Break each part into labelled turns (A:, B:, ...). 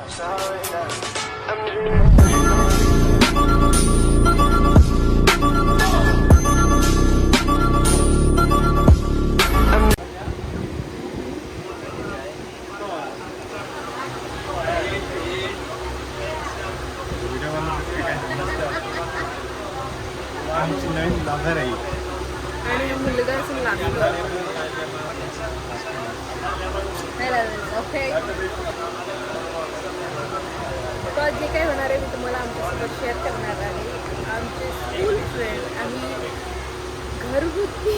A: आमची नवीन ब्लॉगर आहे
B: आणि मुलगा असून लागतो. ओके, तर जे काही होणार आहे मी तुम्हाला आमच्यासोबत शेअर करणार आहे. आमचे स्कूल फ्रेंड आम्ही घरगुती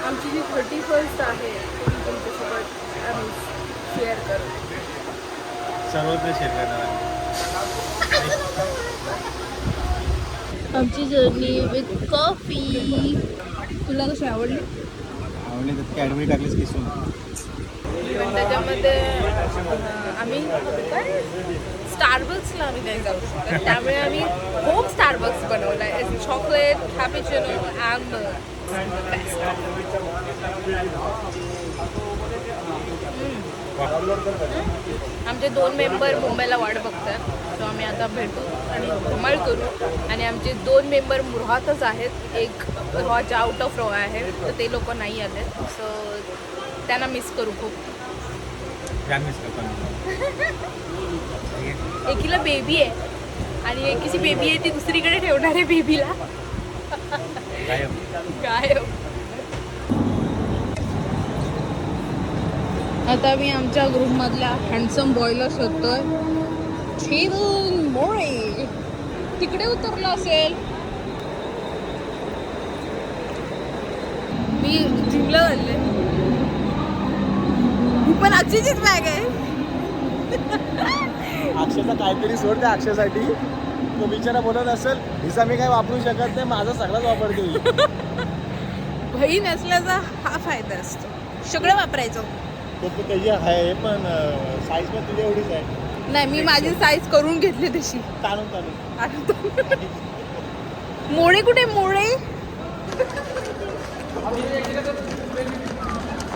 B: आमची जी 31st आहे ती तुमच्यासोबत आम्ही शेअर करू.
A: सर्वत्र शेअर करणार आहे.
B: आमची जर्नी विथ कॉफी. तुला कशी आवडली?
A: आवडली तर कॅडबरी टाकलीस किसून.
B: त्याच्यामध्ये आम्ही काय स्टारबक्सला आम्ही नाही जाऊ शकत, त्यामुळे आम्ही होम स्टारबक्स बनवलं आहे. चॉकलेट कॅपुचिनो अँड आमचे 2 मेंबर मुंबईला वाट बघतात, सो आम्ही आता भेटू आणि धमाल करू. आणि आमचे 2 मेंबर मुर्हातच आहेत. एक रोहाच्या आउट ऑफ रोहा आहे, तर ते लोक नाही आले, सो त्यांना मिस करू खूप. एकीला बेबी आहे आणि एकीची बेबी आहे ती दुसरीकडे ठेवणार आहे बेबीला. गायब. आता मी आमच्या ग्रुपमधल्या हँडसम बॉयला शोधतोय. छेदन मोरे तिकडे उतरला असेल. मी जिमला चालले. ही पण अक्षयचीच बॅग आहे.
A: अक्षयचा काहीतरी सोड त्या अक्षयसाठी. तो बिचारा बोलत असेल हिचा मी काय वापरू शकत नाही, माझा सगळाच वापरते.
B: बहीण असल्याचा हा फायदा असतो, सगळं वापरायचं.
A: तो त्याची आहे पण साईज पण तुझ्या एवढीच आहे.
B: नाही, मी माझी साईज करून घेतली तशी.
A: ताणून
B: मोळे कुठे मोळे?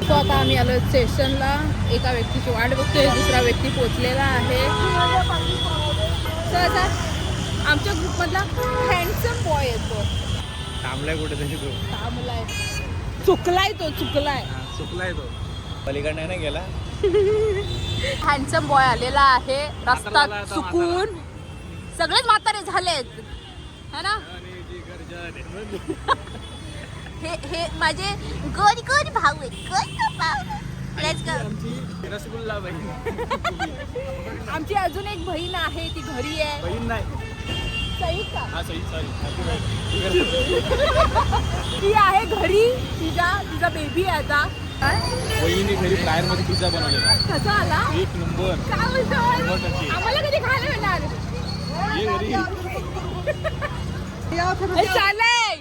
B: तो आता आम्ही आलो स्टेशनला. एका व्यक्तीची वाट बघतोय, दुसरा व्यक्ती पोचलेला आहे. तर आता आमच्या ग्रुपमधला हँडसम बॉय येतो.
A: थांबलाय कुठेतरी तो.
B: थांबलाय, चुकलाय तो.
A: चुकलाय तो, पलीकडे नाही गेला.
B: हँडसम बॉय आलेला आहे. रस्ता चुकून सगळेच म्हातारे झालेत है ना. हे माझे गोरी गोरी भाऊ आहेत.
A: रसगुल्ला बहीण.
B: आमची अजून एक बहीण आहे, ती घरी आहे.
A: बहीण नाही,
B: सई का?
A: हा सई.
B: ती आहे घरी. तिचा बेबी आहे आता.
A: बहिणीने घरी फ्रायर मध्ये पिझ्झा बनवलेला.
B: कसा आला?
A: 1 नंबर.
B: काय बोलतो? आम्हाला कधी खायला मिळणार?
A: ये घरी.
B: चालेल.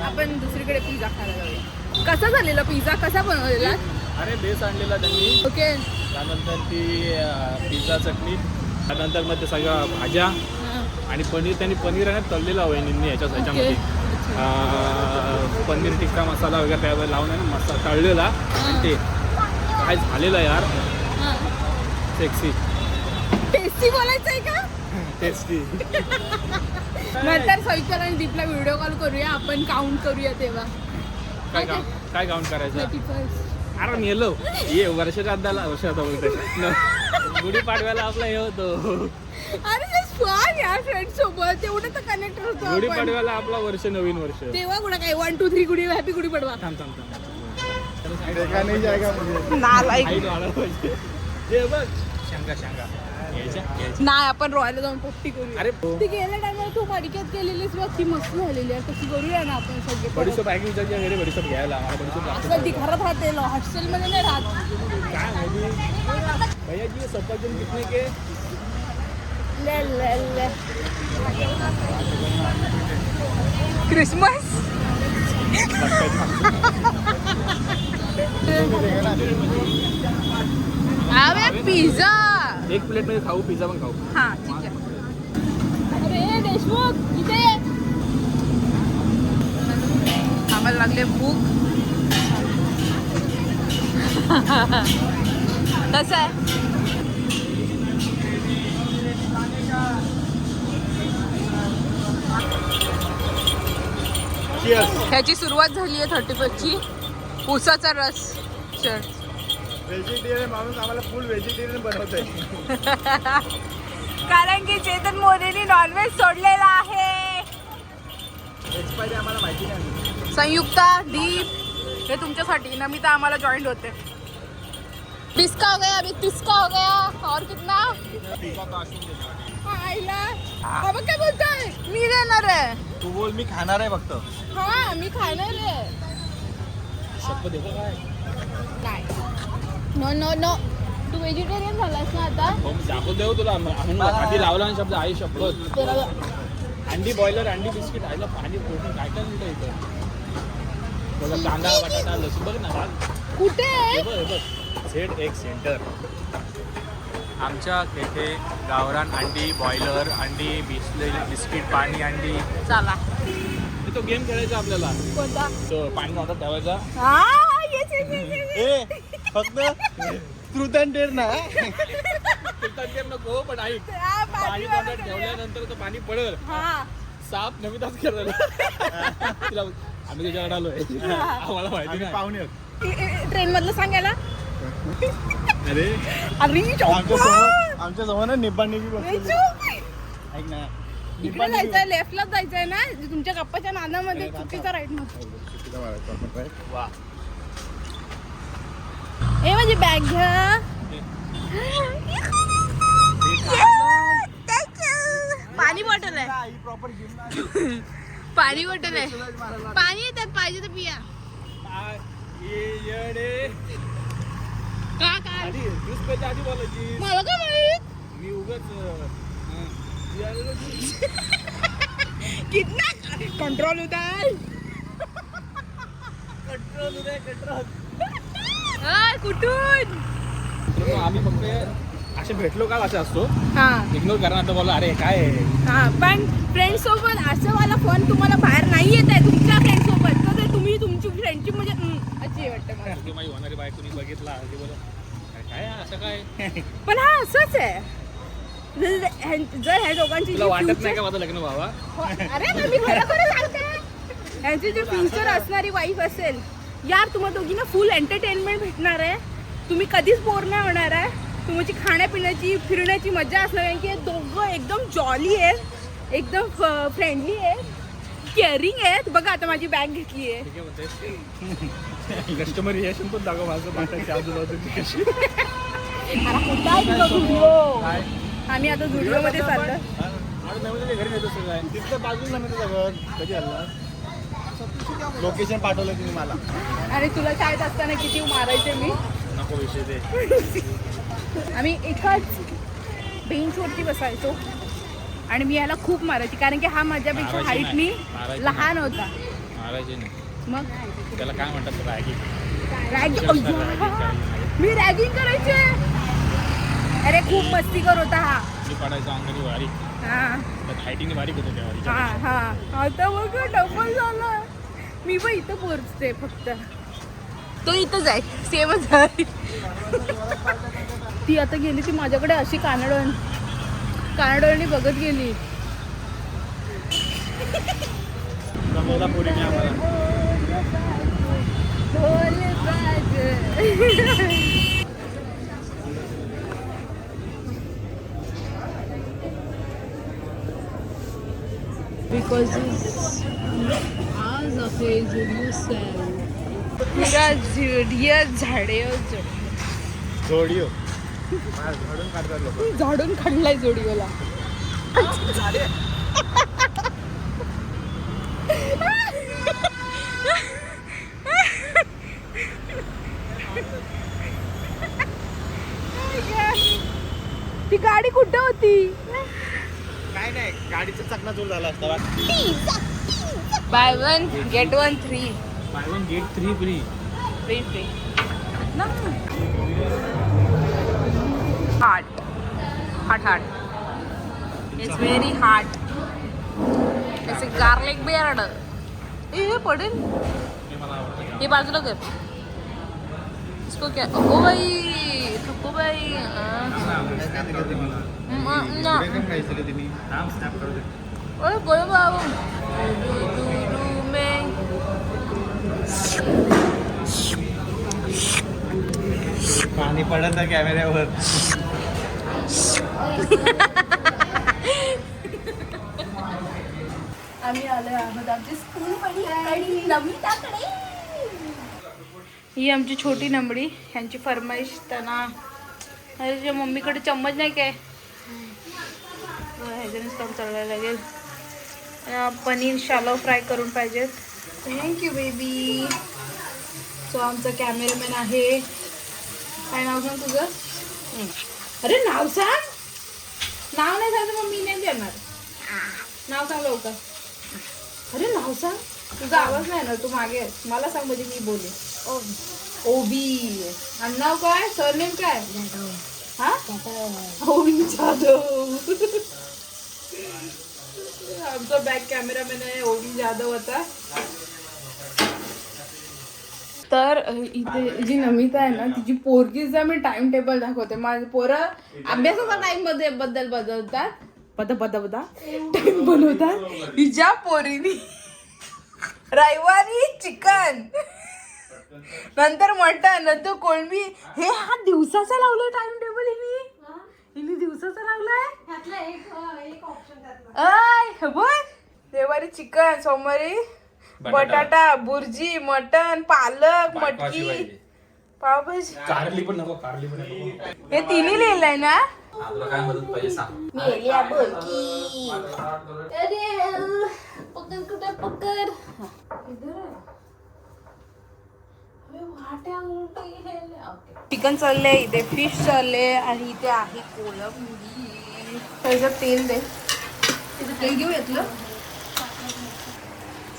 B: आपण दुसरीकडे पिझ्झा खायला जाऊया. कसा झालेला पिझ्झा? कसा बनवलेला?
A: अरे बेस आणलेला त्यांनी.
B: ओके.
A: त्यानंतर ती पिझ्झा चटणी, त्यानंतर मग ते सगळ्या भाज्या आणि पनीर. त्यांनी पनीर आणि तळलेला वहिनींनी ह्याच्यामध्ये पनीर टिक्का मसाला वगैरे त्यावर लावून आहे ना, मसाला तळलेला. आणि ते काय झालेलं यार, सेक्सी.
B: टेस्टी बोलायचंय का?
A: टेस्टी.
B: नंतर सविता आणि दीपला व्हिडिओ कॉल करूया, आपण काउंट करूया तेव्हा.
A: काय काउंट करायचं?
B: 31st.
A: अरे मेलो ये वर्षात बोलते. गुढीपाडव्याला आपला हे होतो.
B: अरे फन यार, फ्रेंड सोबत तेवढं तर कनेक्ट होतो.
A: गुढीपाडव्याला आपला वर्ष, नवीन वर्ष.
B: तेव्हा कुठं काय 1 2 3 गुढी हॅपी गुढी पडवा. नाही, आपण रॉयला जाऊन पोट्टी करूया.
A: अरे
B: ती गेल्या टायमाला तू मडक्यात केलेलीस बघ, ती मस्त झालेली आहे. तशी करूया ना आपण सगळे.
A: बडीशोप पॅकिंग घरी बडीशोप घ्यायला.
B: असं ती घरात राहते, हॉस्टेलमध्ये नाही राहत.
A: काय माहिती भैया जी सफरचंद कितने के?
B: ले क्रिसमस. पिझ्झा
A: 1 प्लेट मध्ये खाऊ, पिझ्झा पण खाऊ.
B: हा ठीक आहे. अरे देशमुख इथे आम्हाला लागले भूक. कसं आहे? ह्याची सुरुवात झाली आहे 31 ची. ऊसाचा रस शर्ट.
A: व्हेजिटेरियन माणूस आम्हाला फुल व्हेजिटेरियन बनवत आहे.
B: कारण की चेतन मोरेने नॉनव्हेज सोडलेला आहे.
A: एक्सपायरी आम्हाला माहिती नाही.
B: संयुक्ता, दीप हे तुमच्यासाठी. नमिता आम्हाला जॉईंट होते. 20 का हो गया, अभी 30 का हो गया. और कितना? आईला बाबा काय बोलतोय? मी देणार आहे.
A: तू बोल मी खाणार आहे फक्त.
B: हा मी खाणार आहे.
A: शपथ देतो काय?
B: नाही. No no no. तू व्हेजिटेरियन झालास ना आता?
A: हो मी दाखवून देऊ तुला. म्हणून आधी लावला आणि शब्द आई शपथ. अंडी बॉयलर, अंडी बिस्किट, आईला पाणी प्रोटीन काय काय मिळतं इथं. बघा कांदा बटाटा लसूण बघ ना.
B: कुठे आहे?
A: हे बघ हे बघ. झेड एक सेंटर. आमच्या येथे गावरान अंडी बॉयलर, अंडी बिस्किट, पाणी अंडी.
B: चला.
A: तो गेम खेळायचा आपल्याला.
B: कोणता?
A: तो पाणी नव्हता ठेवायचा.
B: हा येस येस येस.
A: फक्त ट्रूथ अँड डेअर ना. नको पण ऐक. पाणी तोंडात ठेवल्यानंतर तो पाणी पडेल. साप नवीनच खेळायला. तिला आम्ही त्याच्याकडे आलोय. आम्हाला माहिती नाही. पाहुणे
B: ट्रेन मधलं सांगायला.
A: अरे आमच्या समोर निब्बाणी ऐक ना.
B: इकडे जायचंय, लेफ्टलाच जायचंय ना. तुमच्या गप्पाच्या नादामध्ये चुकीचा राईट नव्हता.
A: वा.
B: हे माझी बॅग घ्या. पाणी बॉटल आहे. पाणी बॉटल आहे. पाणी येतात पाहिजे तर पिया. का काय
A: आधी बोलायची.
B: मला काय माहित.
A: मी उगाच
B: कितना कंट्रोल होता है. कुठून
A: आम्ही फक्त असे भेटलो का असं असतो.
B: हा
A: इग्नोर करा. आता बोला अरे काय आहे.
B: हा पण फ्रेंड सोबत असं वाला फोन तुम्हाला बाहेर नाही येत आहे तुमच्या फ्रेंड सोबत. तर तुम्ही तुमची फ्रेंडशिप म्हणजे अशी वाटतं मला.
A: ती माझी होणारी बायको तुम्ही बघितला ते बोला काय असं काय.
B: पण हा असंच आहे. जर ह्या दोघांची
A: तुला वाटत नाही का माझं लग्न व्हावा.
B: अरे पण मी खरं खरं सांगते. ह्यांची जे फ्युचर असणारी वाईफ असेल यार तुम्हा दोघींना फुल एंटरटेनमेंट भेटणार आहे. तुम्ही कधीच बोर नाही होणार आहे. तुमची खाण्यापिण्याची फिरण्याची मजा असणार आहे. की दोघं एकदम जॉली आहेत, एकदम फ्रेंडली आहेत, केअरिंग आहेत. बघा आता माझी बॅग घेतली आहे.
A: कस्टमर रिएक्शन पण दाखव माझं बाटाच्या आजूबाजूची कशी.
B: आम्ही आता झुडिओ मध्ये चाललो.
A: घरी नेतो सगळं तिथं बाजूला नाही सगळं. कधी आला लोकेशन पाठवलं तुम्ही मला.
B: आणि तुला शाळेत असताना किती मारायचे मी.
A: नको विषय ते.
B: आम्ही एकाच बेंचवरती बसायचो आणि मी याला खूप मारायची कारण की हा माझ्यापेक्षा हाईटनी लहान होता.
A: मारायचे नाही.
B: मग
A: त्याला काय म्हणतात रॅगिंग.
B: रॅगिंग मी रॅगिंग करायचे. अरे खूप मस्तीकर होता हा.
A: मी पडायचा अंगाने बारीक.
B: हा
A: हाईटीने बारीक होतो तेव्हा.
B: हा हा आता बघ डबल झालं. मी पण इथं पोहोचते फक्त. तो इथंच आहे सेमच आहे. ती आता गेली ती माझ्याकडे अशी कानडोळणी बघत गेली. Because आज आहे झुडिओ सेल. पुरा झुडिओ
A: जोडिओ झाडून काढतात लोक.
B: झाडून काढलाय झुडिओला. ती गाडी कुठं होती.
A: काय नाही गाडीचा चकना चूर झाला असता.
B: Buy 1 get 1 free.
A: Buy 1 get 3 free.
B: Free ना. Heart it's very heart. त्याचे गार्लिक बिअर्ड. हे पडेल.
A: हे मला आवडतं.
B: हे बाजूला कर. इसको क्या ओ भाई थको भाई ओए बोलो बाबू में
C: पाणी पडत ना कॅमेऱ्यावर.
B: आम्ही आलो आहोत आमची स्कूल नमिताकडे. ही आमची छोटी नंबडी. ह्यांची फरमाईश त्यांना ह्याच्या मम्मीकडे चम्मच नाही काय ह्याच्यानेच काम चालवायला लागेल. पनीर शालो फ्राय करून पाहिजेत. Thank you baby. सो आमचा कॅमेरामॅन आहे. काय नाव सांग तुझं? अरे नाव सांग. नाव नाही सांगत मग मी नाही देणार. नाव सांग लवकर. अरे नाव सांग. तुझा आवाज नाही ना तू मागे आहेस. मला सांग म्हणजे मी बोले. ओबी. आणि नाव काय? सरनेम काय? हा ओबी जाधव. आमचा बॅक कॅमेरामॅन आहे ओबी जाधव आता. तर इथे जी नमिता आहे ना तिची पोरगीचा मी टाइम टेबल दाखवते. माझे पोरं अभ्यासाचा टाइम मध्ये बद्दल बदलतात. बदा टाइम बनवतात. हिच्या पोरीनी रविवारी चिकन, नंतर मटन, नंतर कोळंबी. हे हा दिवसाचा लावलाय टाइम टेबल. हिने दिवसाचा लावलाय. रविवारी चिकन, सोमवारी बटाटा, बुर्जी, मटन, पालक, मटकी, पावभाजी.
A: कारली पण नको, कारली पण नको.
B: हे तिन्ही लिहिलंय ना.
A: आपलं काय मदत पाहिजे सांग.
B: पकड कुठे पकड. चिकन चाललंय, इथे फिश चालले आणि इथे आहे कोलंबी. त्याच्यात तेल दे. तिथे तेल घेऊ येतलं.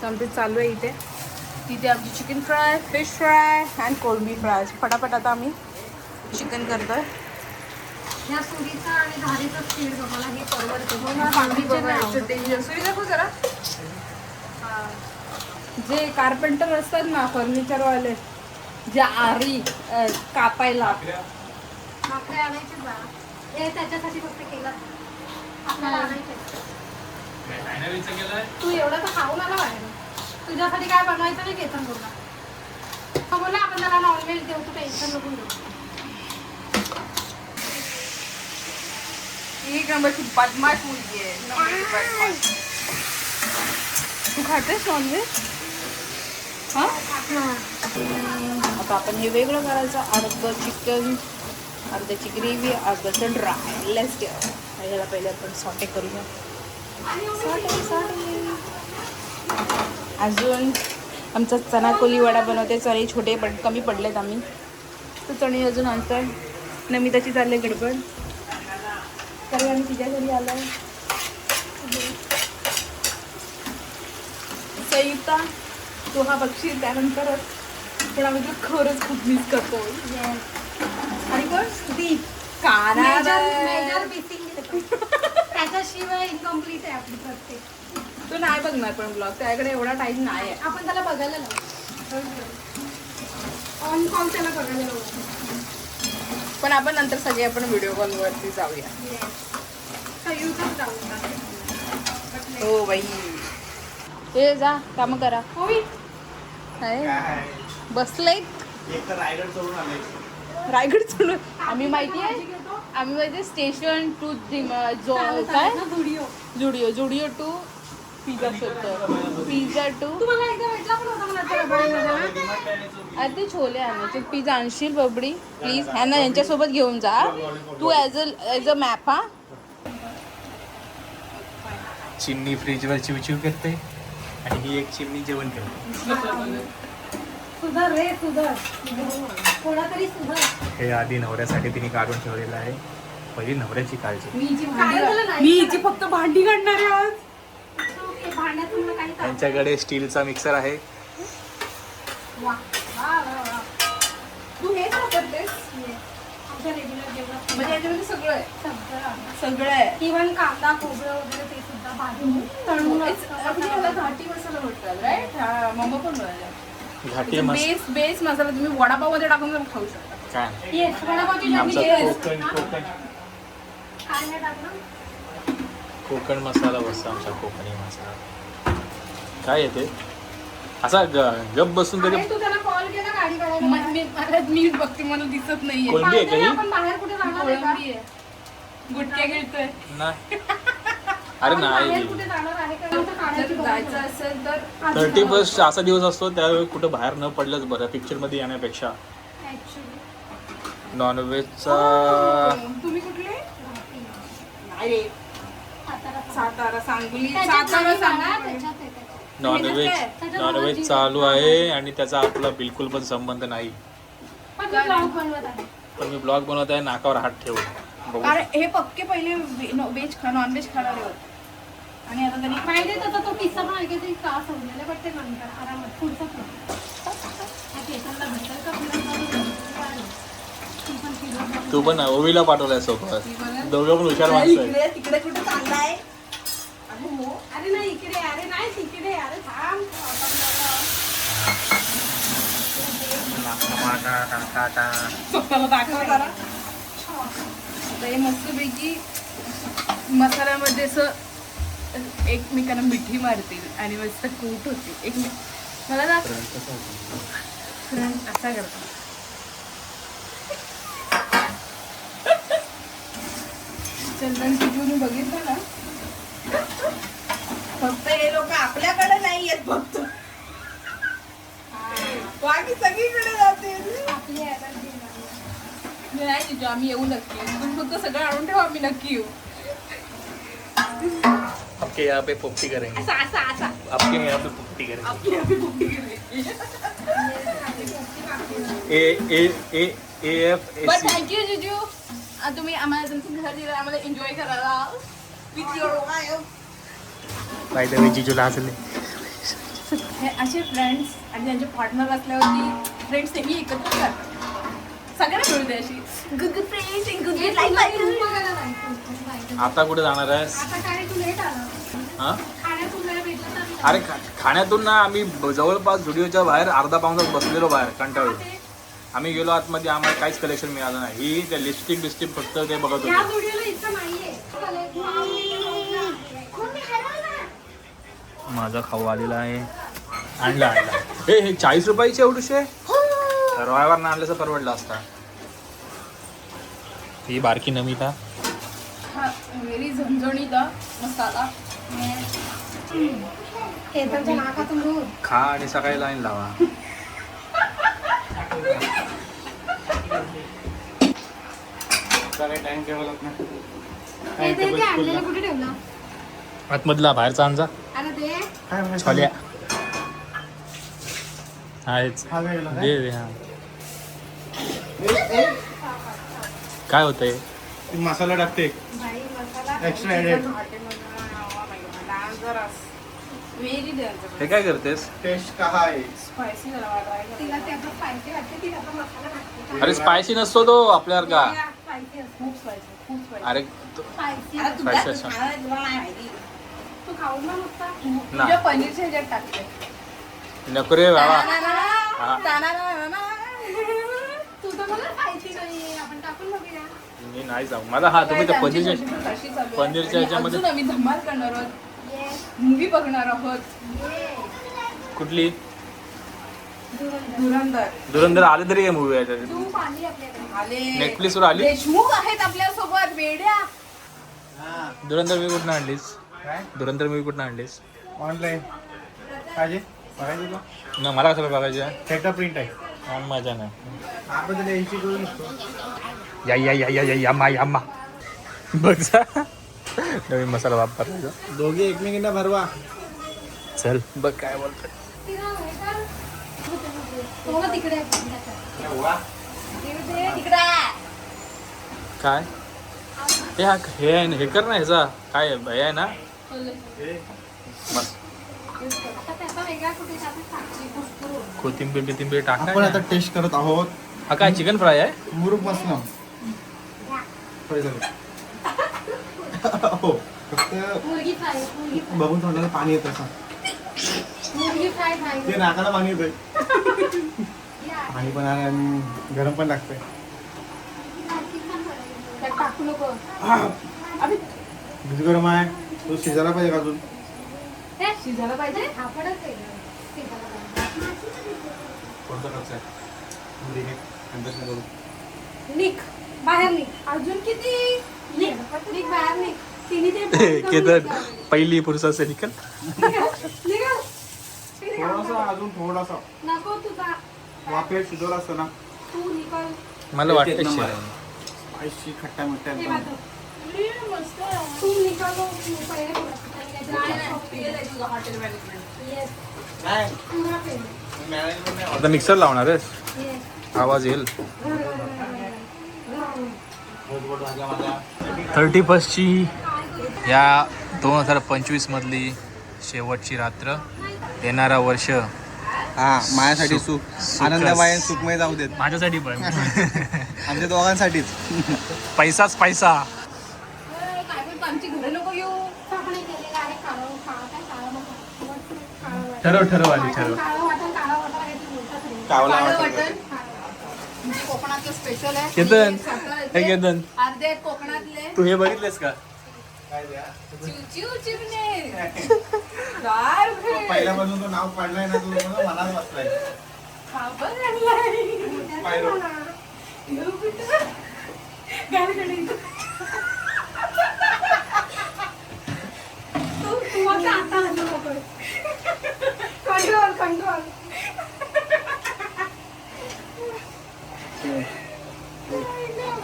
B: आमचं चालू आहे इथे. तिथे आमची चिकन फ्राय, फिश फ्राय आणि कोळंबी फ्राय. फटाफट आता आम्ही चिकन करतोय.
D: या सुरीचा आणि धारेचा स्पीड बघायला हे परवडतं.
B: सुरी दाखव जरा. जे कार्पेंटर असतात ना फर्निचरवाले, जे आरी कापायला
D: भाकऱ्या आणायचे बा. हे त्याच्यासाठी फक्त केलं आपल्याला आणायचे. तू एवढं तर खाऊन आला बाहेर. तुझ्यासाठी काय बनवायचं नाही केतन बोलला. तो बोलला आपण त्याला नॉनव्हेज देऊ, तू टेन्शन नको घेऊ.
B: एक नंबरची बदमाश मुलगी आहे. तू खातेस नॉनव्हेज? हा. आता आपण हे वेगळं करायचं. अर्ध चिकन, अर्ध्याची ग्रेव्ही, अर्ध्याचं ड्राय. Let's go. ह्याला पहिले आपण सॉटे करूया. अजून आमचा चणा कोली वडा बनवते. चणे छोटे पण कमी पडलेत आम्ही. तर चणे अजून आणतोय. नमिताची चालले गडबड. तरी आम्ही तिच्या घरी आलोय. संयुक्ता तू हा बघशील त्यानंतरच. पण आम्ही तुला खरंच खूप मिस करतो. आणि कोण ती
D: मेजर बेसिक त्याच्याशिवाय इनकम्प्लीट आहे आपली प्रत्येक.
B: तू नाही बघणार पण ब्लॉग. त्याकडे एवढा टाइम नाही आहे.
D: आपण त्याला बघायला लावू. ऑन कॉल त्याला बघायला लावू.
B: पण आपण नंतर सगळे आपण व्हिडिओ कॉलवरती जाऊया. हो बाई. हे जा काम करा. बसले
C: रायगड सोडून आले.
B: रायगड सोडून आम्ही माहितीये स्टेशन टू काय जुडिओ टू पिझ्झा शोधतो. पिझ्झा टू
D: तुम्हाला एकदा भेटला पण होता मला.
B: अरे ते छोले आणायचे. पिझ्झा आणशील बबडी प्लीज. ह्यांना यांच्यासोबत घेऊन जा तू ॲज अ मॅप. हा
C: चिमणी फ्रीजवर चिवचिव करते आणि ही एक चिमणी जेवण करते.
D: सुधर रे सुधर. थोडा तरी सुधर.
C: हे आधी नवऱ्यासाठी तिने काढून ठेवलेलं आहे. पहिली नवऱ्याची काळजी.
B: मी हिची फक्त भांडी काढणार आहे आज.
C: त्यांच्याकडे स्टीलचा मिक्सर आहे.
B: तू हेच वापरतेस? म्हणजे याच्यामध्ये सगळं आहे.
D: इव्हन कांदा खोबरं वगैरे ते सुद्धा भाजून तळून
B: घाटी मसाला म्हटलं राईट. हा मम्मा पण बनवला.
C: घाटी मसाला
B: बेस मसाला तुम्ही वडापाव मध्ये टाकून पण खाऊ शकता.
C: काय
D: येस वडापावची
C: आमचा
D: चटणी
C: कोकण
D: काय नाही टाकलं
C: कोकण मसाला बसतो आमचा कोकणी मसाला. काय येते असा गप बसून तरी
D: अरे तू त्याला कॉल केला गाडी काढायला
B: मी बघते मला दिसत नाहीये.
C: कोळंबी आहे का ही?
D: आपण बाहेर कुठे जाणार आहे का?
B: कोळंबी आहे. गुटक्या खेळतोय.
C: नाही अरे
D: आपण बाहेर
C: नाही
D: कुठे जाणार आहे का? नव्हतं
B: जर
D: काढायची
B: जायचं
D: गरज.
B: असेल तर
C: 31 असा दिवस असतो त्यावेळी कुठं बाहेर न पडलंच बरं पिक्चर मध्ये येण्यापेक्षा.
D: Actually.
C: नॉनव्हेजचा
B: तुम्ही कुठले? नाही रे.
D: सातारा.
B: सातारा सांगली
D: त्याच्यात
B: सातारा
D: नाही
B: सांगली.
D: बघा, त्याच्यात आहे, त्याच्यात.
C: नॉनव्हेज चालू आहे आणि त्याचा आपला बिलकुल पण संबंध नाही.
D: पण मी vlog बनवत आहे.
C: पण मी ब्लॉग बनवत आहे नाकावर हात ठेवून बघू.
B: कारण हे पक्के पहिले व्हेज नॉनव्हेज खाणारे होते आणि आता त्यांनी
D: माहिती आहे त्याचा तो किस्सा पण ऐकायचा का समजलेला बट ते नंतर आरामात पुढचा
C: तू पण ओवीला पाठवलाय सोबत दोघं पण हुशार माणसं आहे.
B: तिकडे कुठे चाललाय.
D: अरे नाही इकडे अरे नाही तिकडे अरे थांब
B: स्वतःला दाखवा जरा. आता हे मस्तपैकी मसाल्यामध्ये असं एकमेकांना मिठी मारतील आणि मस्त कूट होतील. मला ना फ्रंट असा करतो. चंदन तिथून बघितलं ना फक्त हे लोक आपल्याकडे नाही येत फक्त बाकी सगळीकडे जातील.
D: आपली
B: नाही तिथं आम्ही येऊ नक्की. तुम्ही फक्त सगळं आणून ठेवा आम्ही नक्की येऊ.
C: आपके यहाँ पे पोपटी करेंगे
B: असा असा असा
C: आपके यहाँ पे पोपटी करेंगे.
B: आपली आम्ही पोटी केली.
C: AFAC.
B: बट थँक्यू जिजू. तुम्ही आम्हाला तुमचं घर दिलं आम्हाला एन्जॉय करायला with your wife.
C: By the way जिजूला हसले.
B: हे असे फ्रेंड्स आणि त्यांचे पार्टनर असल्यावरती फ्रेंड्स नेहमी एकत्र करतात. सगळ्यांना मिळते अशी good good friends in good life.
C: आता कुठे जाणार आहेस?
D: आता काय तू लेट आला
C: हा
D: खाण्यातून जरा भेटलं तर
C: अरे खाण्यातून ना आम्ही जवळपास स्टुडिओच्या बाहेर अर्धा पाऊण तास बसलेलो बाहेर कंटाळून. आम्ही गेलो आतमध्ये आम्हाला काहीच कलेक्शन मिळालं नाही. ही त्या लिपस्टिक बिस्टिक फक्त ते बघत
D: या
C: होते.
D: व्हिडिओला इतकं नाहीये
C: माझा खाऊ आलेला आहे. आणला हे 40 रुपयाचे एवढूशे रॉयवर ना आणल्याचं परवडलं असता. ही बारकी नमिता
B: व्हेरी झणझणीत मसाला.
D: केतनच्या नाकातून दूध
C: खा आणि सकाळी लाईन लावा. टाइम टेबल
D: ते आणलेलं कुठे ठेवलं
C: आतमधला बाहेरचा अंजा
D: अरे ते
C: छोल्या आहेच दे दे. हा काय होतंय?
E: मसाला टाकते
D: भाई मसाला
E: एक्स्ट्रा ॲडेड.
B: व्हेरी डेंजर
C: हे काय करतेस?
E: टेस्ट कहा आहे?
B: स्पायसी जरा वाटायला.
D: तिला त्याचा स्पायसी वाटते ती आता मसाला टाकते
C: अरे स्पायसी नसतो तो आपल्यावर का?
D: स्पायसी असतो
B: खूप स्पायसी खूप स्पायसी.
C: अरे
D: स्पायसी
B: अरे तुला
C: Spicy असं.
B: खाणार आहे, तुला नाही माहिती.
D: तू खाऊन ना नुसता
B: तुझ्या पनीरच्या ह्याच्यात टाकते.
C: नको रे बाबा. हा.
D: तू तर मला स्पायसी नाही आपण टाकून बघूया
C: मी नाही जाऊ मला. हा तुम्ही त्या पनीरच्या ह्याच्यामध्ये
B: अजून आम्ही धमाल करणार आहोत.
D: ये
B: मूवी बघणार आहोत.
D: ये
C: कुठली?
B: धुरंधर
C: धुरंधर आले तरी मूवी आहे त्याच्यात.
D: तू पाणी आपल्याकडे
B: आले.
C: नेटफ्लिक्सवर आली.
B: देशमुख आहेत आपल्या सोबत. वेड्या
C: धुरंधर मूवी कुठून आणलीस?
E: काय
C: धुरंधर मूवी कुठून आणलीस?
E: ऑनलाईन पाहिजे बघायची का?
C: ना मला कसं बघायचं?
E: थेटर प्रिंट आहे.
C: मजा नाही.
E: आपण त्याला एंट्री करू शकतो.
C: या या या या या यम्मा यम्मा बघ जा. नवीन मसाला वापरायचा.
E: दोघे एकमेकींना भरवा.
C: चल बघ काय बोलतो.
D: तिला हे कर तो ना तिकडे आहे त्याच्यात.
B: तिकडे
C: काय हे हा हे आहे ना, हे कर ना ह्याचा काय हे आहे ना मस्त.
D: आता त्याचा वेगळा कुठे टाकून टाकली कुस्करून.
C: कोथिंबीर बिथिंबीर टाक
E: आपण आता
C: ना.
E: टेस्ट करत आहोत.
C: हा काय चिकन फ्राय आहे?
E: मुरुग मसलम फ्राय झालं. हो फक्त
D: मुलगी फ्राय मुलगी
E: बघून तोंडाला पाणी येतं असं.
D: मुलगी फ्राय
E: ते नाकाला पाणी येतंय. पाणी पण आहे आणि गरम पण लागतंय.
D: त्यात टाकू नको.
E: किती गरम आहे तो शिजायला पाहिजे का अजून.
D: हे शिजायला पाहिजे. आपणच आहे ना. शिजायला पाहिजे.
E: कोणता कच्चा आहे कंडिशन करू.
D: निघ बाहेर निघ. अजून किती निघ बाहेर निघ. तिने ते बंद करून
C: केतन
D: निघालं.
C: पहिली पुरुषा से निकल.
D: निघाल.
E: थोडासा अजून थोडासा
D: नको तुझा
E: वाफेर शिजवला असतं ना.
D: तू निघाल.
C: मला वाटतं
E: स्पायसी खट्टा मिठ्ठा
D: ते
E: एकदम.
D: वाजव. तू निघाल. पहिले येस
E: काय
D: पुरा पेन.
E: मॅनेजमेंट नाही
C: आता मिक्सर लावणार आहेस
D: येस
C: आवाज येईल.
E: होत भाजला माझा.
C: 31ची या 2025 मधली शेवटची रात्र. येणारा वर्ष
E: हा माझ्यासाठी सुख आनंदमय सुखमय जाऊ देत.
C: माझ्यासाठी पण
E: आमच्या दोघांसाठीच.
C: पैसाच पैसा.
B: काय पण आमची घरं नको येऊ.
D: आपण हे केलेलं आहे काळं काय काळं मसाला. काळं वाटण.
C: ठरव आधी ठरव.
D: काळं वाटण काय ते बोलतात रे.
E: कावला
B: काळं
E: वाटत.
B: वाटण म्हणजे कोकणातलं स्पेशल आहे.
C: केतन,
B: साखर
C: हे
B: येते.
C: केतन,
B: अर्धे आहेत कोकणातले.
C: तू हे बघितलेस का?
B: चिव चिवणे. काय रे?
E: पहिल्यापासून तो नाव पाडलाय ना तू मलाच वाचलाय.
B: खाबर आणलाय.
E: पायरो.
B: येऊ बेटा. गाडीकडे.
D: तू आता हल्लो नको. कंट्रोल.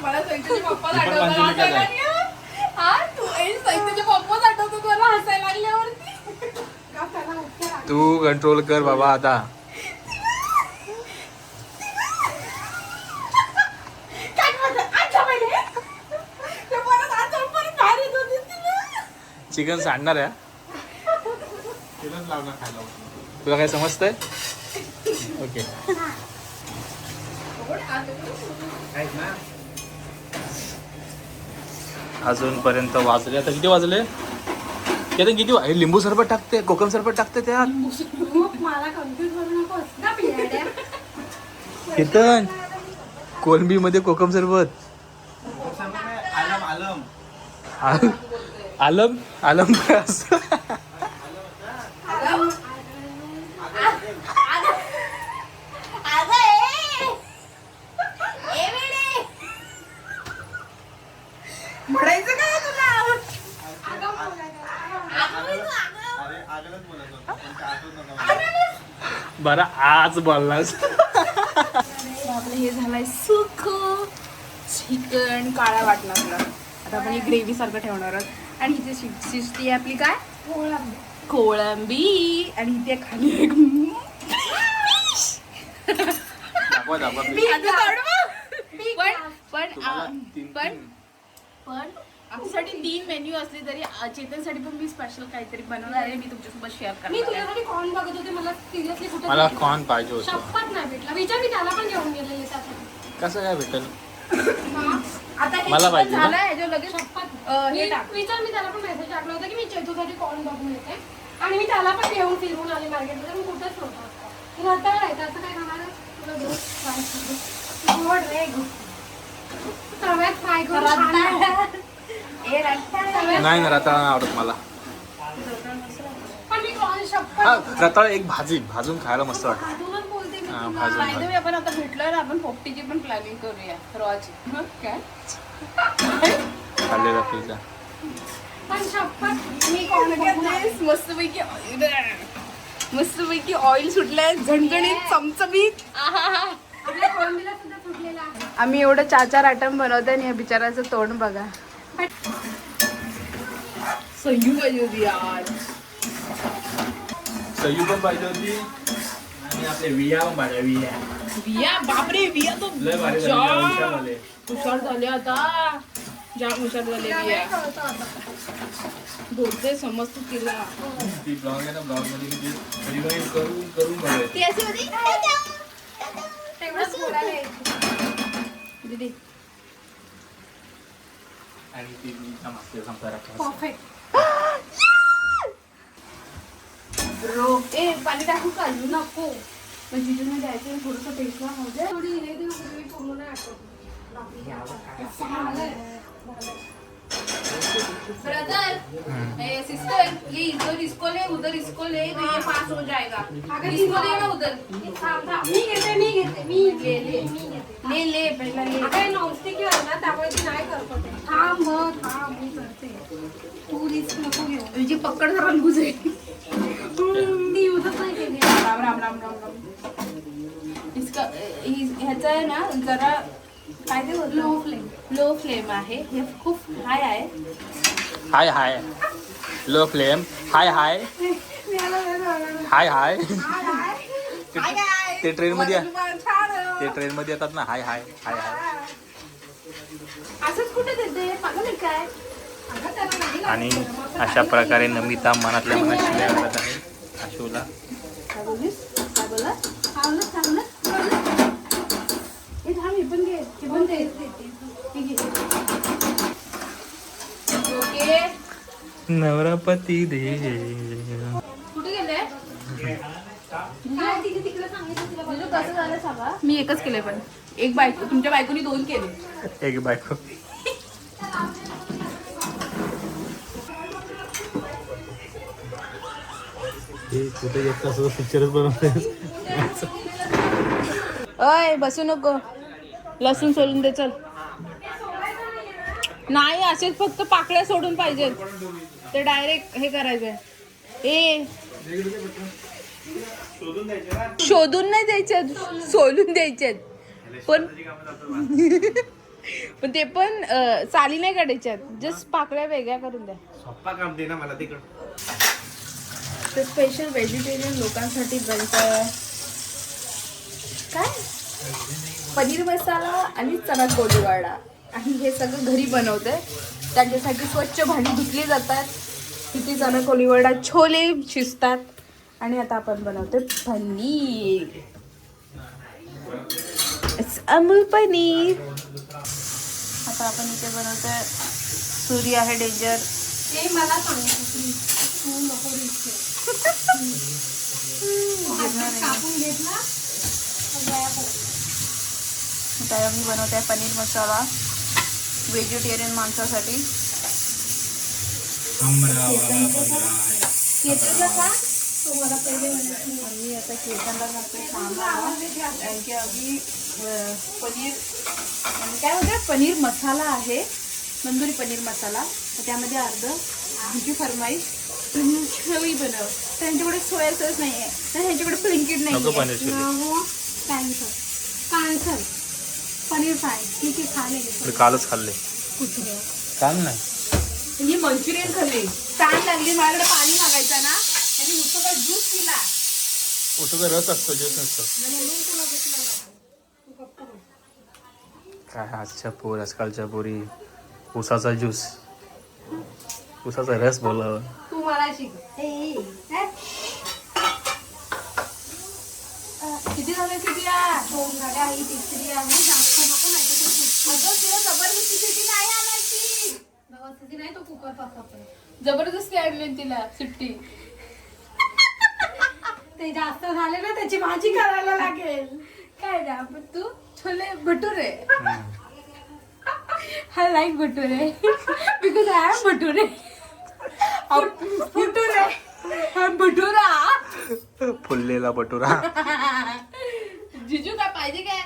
B: मला सैतूचे पप्पाच आठवतात. हा तू सैतूचे पप्पाच आठवतात मला हसायला लागल्यावरती.
C: तू कंट्रोल कर बाबा आता. चिकन सांडणार आहे.
E: तिलाच लावणार खायला.
C: तुला काय समजतंय? ओके.
E: आहेत ना.
C: अजूनपर्यंत वाजले. आता किती वाजले? केतन किती हे लिंबू सरबत टाकते, कोकम सरबत टाकते त्यात.
D: मला कन्फ्युज करू नकोस ना पियाड्या.
C: केतन कोलंबी मध्ये कोकम सरबत.
E: आलम आलम.
C: आलम आलम काय असं?
B: म्हणायचं काय तुला?
E: अरे आगलच बोलत होता. पण काय आठवत नव्हतं.
C: बरं आज बोललास.
B: आपलं हे झालंय सुक चिकन काळ्या वाटणातलं. आता आपण ही ग्रेव्ही सारखं ठेवणार आहोत. आणि इथे शिजती आहे आपली काय कोळंबी. आणि इथे खाली एक
C: दाखवा दाखवा.
B: पण आमच्यासाठी 3 मेन्यू असले तरी चेतनसाठी पण मी स्पेशल काहीतरी बनवणार आहे. मी तुमच्यासोबत शेअर
D: मी
B: करणार आहे.
D: तुझ्यासाठी कॉर्न बघत होते. मला सिरियसली कुठे
C: मला कॉर्न पाहिजे होतं.
D: शपथ नाही भेटला. विचार मी त्याला पण घेऊन गेलेले त्यासाठी.
C: कसं काय भेटेल?
B: आता हे
C: मला
B: चिकन
C: पाहिजे ना?
B: झालंय ह्याच्यावर लगेच
D: शपथ
B: हे टाक.
D: विचार मी त्याला पण मेसेज टाकला होता की मी चेतूसाठी कॉर्न बघून येते. आणि मी त्याला पण घेऊन फिरून आले मार्केटमध्ये. मी कुठेच नव्हतं. रताळ राहायचं असं काय खाणार आहे? तुला देऊ फ्राय करून. गोड रे तव्यात फ्राय करून छान.
C: नाही ना रताळा नाही आवडत मला.
D: पण मी कॉर्न शपथ
C: हा रताळ एक भाजून खायला मस्त वाटतं.
D: अजूनच बोलते मी
C: हा,
D: तुला.
C: भाजून.
B: By the way, आपण आता भेटलोय ना, आपण पोपटीची पण प्लॅनिंग करूया रॉची. मग काय
C: खाल्लेला पिझ्झा.
D: पण शपथ मी कॉर्न बघून आले.
B: मस्तपैकी ऑइल सुटलंय झणझणीत चमचमीत.
D: आपल्या कोळंबीला सुद्धा सुटलेला आहे.
B: आम्ही एवढं 4 आयटम बनवतोय आणि या बिचाराचं तोंड बघा. सयू पाहिजे होती यार.
C: सयू पण पाहिजे होती आणि आपले विया पण पाहिजे.
B: विया बापरे विया तो
C: लय भारी झाली, जरा हुशार झाले.
B: हुशार झाले आता. जाम हुशार झाले विया. बोलते समजतो तिला.
C: ती ब्लॉग आहे ना, ब्लॉग मध्ये किती रिवाइज करून बघायचं.
B: ती अशी होती
D: तेवढंच बोलायला येतं.
B: दीदी.
C: आणि ती मागच्या संपला
D: परफेक्ट.
B: ए पाणी टाकू का?
D: नको
B: पण जिजूने द्यायचं थोडंसं टेस्टला खाऊ दे.
D: थोडी हे देऊ का? मी पूर्ण नाही आठवत.
B: ब्रदर सिस्टर ये इधर इसको ले उधर इसको ले तो ये पास हो जाएगा. इसको ले ना उधर.
D: थांब, थांब. मी घेते मी घेते.
B: ले ले पहिला ले.
D: अगं नॉनस्टिक आहे ना त्यामुळे ती नाही करतो ते. थांब मी करते. तू रिस्क नको घेऊ.
B: तुझी पकड जरा लूज आहे.
D: ती युजच नाही केली.
B: राम राम राम राम राम. इसका ह्याचा आहे ना जरा काय ते लो फ्लेम आहे. हे खूप हाय आहे.
C: हाय लो फ्लेम हाय ते ट्रेन मध्ये येतात ना. हाय
B: असंच कुठे देते पागल आहे काय.
D: अगं त्याला नाही
C: आणि अशा प्रकारे नमिता मनातल्या मनात शिव्या करत आहे आशूला.
B: काय बोललीस काय बोला.
D: चांगलं
B: हे थांब. हे पण घे. हे पण दे. हे घे. ओके.
C: नवरापती दे.
B: कुठे गेले.
D: काय तिकडे सांगितलं तिला
B: म्हणजे कसं झालं सांगा. मी एकच केलंय पण एक बायको तुमच्या बायकोनी 2 केले.
C: एक बायको.
E: कुठे येत असं पिक्चरच बनवते.
B: अय बसू नको. लसूण सोलून दे चल. नाही असेच फक्त पाकळ्या सोडून पाहिजेत. ते डायरेक्ट हे करायचंय. ए शोधून नाही द्यायच्यात सोलून द्यायच्यात. पण ते पण चाली नाही काढायच्यात. जस्ट पाकळ्या वेगळ्या करून द्या.
E: सोप्पा काम दे ना मला तिकडं.
B: ते स्पेशल व्हेजिटेरियन लोकांसाठी बनतं काय पनीर मसाला आणि चना कोळीवाडा. आणि हे सगळं घरी बनवते. त्यांच्यासाठी स्वच्छ भांडी धुतली जातात. तिथे चना कोळीवाडा छोले शिजतात. आणि आता आपण बनवते पनीर. अमूल पनीर. आता आपण इथे बनवतोय. सूर्य आहे डेंजर.
D: ते मला सांगितलं तू नको रिस्क कापून घेतला.
B: आता मी बनवते पनीर मसाला व्हेजिटेरियन माणसासाठी. केतनला का तो मला पहिले मी आता केतनला घालते कांदा. आणखी आधी पनीर आणि काय होतं पनीर मसाला आहे. तंदुरी पनीर मसाला. तर त्यामध्ये अर्ध तुझी फरमाईश छवी बनव. त्यांच्याकडे सोया सॉस नाही आहे तर ह्यांच्याकडे ब्लिंकिट नाही आहे.
D: कॅन्सल पनीर फ्राय ठीक आहे खाले.
C: कालच खाल्ले. काल नाही.
B: ही मंचुरियन खाल्ली. ताण लागली माझ्याकडे पाणी मागायचा ना आणि नुसतं ज्यूस पिला.
C: उठूचा रस असतो ज्यूस नसतो. काय आजच्या पोरी आजकालच्या पोरी उसाचा ज्यूस उसाचा रस बोलावं.
D: तू मला शिक.
B: किती झाले सिटिया.
D: 2 गाड्या ही तिसरी आहे. जास्त नको नाही तर
B: अगं तुला जबरदस्ती सिटी नाही आणायची.
D: व्यवस्थित नाही तो कुकर पकडतो.
B: जबरदस्ती आणली तिला सुट्टी.
D: ते जास्त झाले ना त्याची भाजी करायला लागेल.
B: काय ना पण तू chole bhature. I like bhature because I am bhature. Bhature bhatura.
C: फुललेला बटुरा.
B: जिजू काय पाहिजे काय.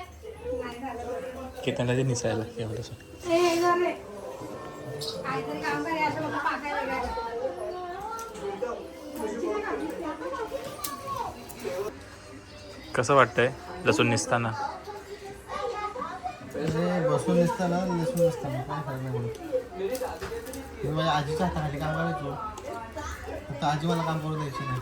C: केतनला ते निसायला एवढंच.
D: हे झाले काहीतरी काम करे असं लोक पाकायला लागले.
C: कसं वाटतंय लसूण निसताना.
E: बसून नसताना लसून नसताना काय फरक नाही पडत. मी माझ्या आजीच्या हाताखाली काम करायचो. फक्त आजी मला काम करू द्यायची नाही.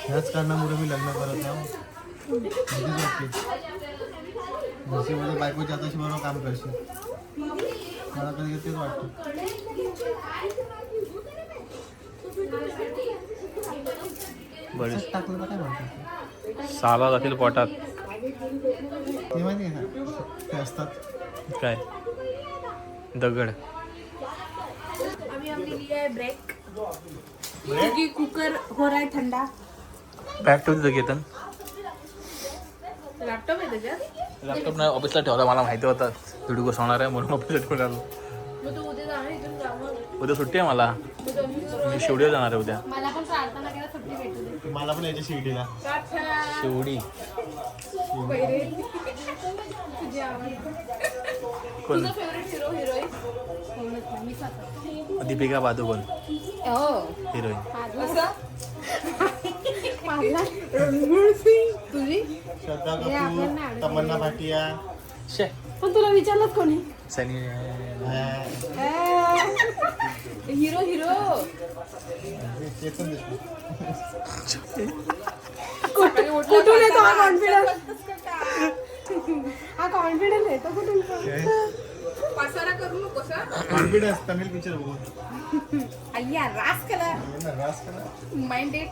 E: ह्याच कारणामुळे मी लग्न करत आहो. घरची बायकोच्या हाताशी बरोबर काम करशील. मला कधी तेच वाटतं. टाकलं तर काय म्हणतात
C: साला जातील पोटात.
E: ते माहिती आहे का ते असतात
C: काय दगड
B: अभी हमने लिया है ब्रेक क्योंकि कुकर हो रहा है ठंडा.
C: Back to the Ketan.
B: Laptop आहे त्याच्यात.
C: लॅपटॉप नाही ऑफिसला ठेवला, मला माहिती होता व्हिडिओ बसवणार आहे म्हणून ऑफिसला ठेवून आलो.
B: मग तू उद्या जाणार इथून जाणार.
C: उद्या सुट्टी आहे मला, मी शिवडीला जाणार आहे उद्या.
D: मला पण प्रार्थना केला सुट्टी भेटू दे.
E: मला पण याच्या शिर्डीला
C: शिवडी
D: तुझी आवड.
C: कोण?
B: तुझा फेवरेट हिरो हिरोईन.
D: मी स्वतः.
C: दीपिका पादुकोण
B: हो
C: हिरोईन.
B: तुझी
E: श्रद्धा कपूर, तमन्ना भाटिया.
C: शे
D: पण तुला विचारलंच कोणी?
C: सनी
B: हिरो हिरो.
E: चेतन देशमुख.
D: कुठून येतो हा कॉन्फिडन्स? हा कॉन्फिडन्स येतो कुठून?
B: पसारा करू नको सर.
E: कॉन्फिडन्स तमिळ पिक्चर बघून.
B: अय्या रास कला
E: रास करा.
B: माइंडेड.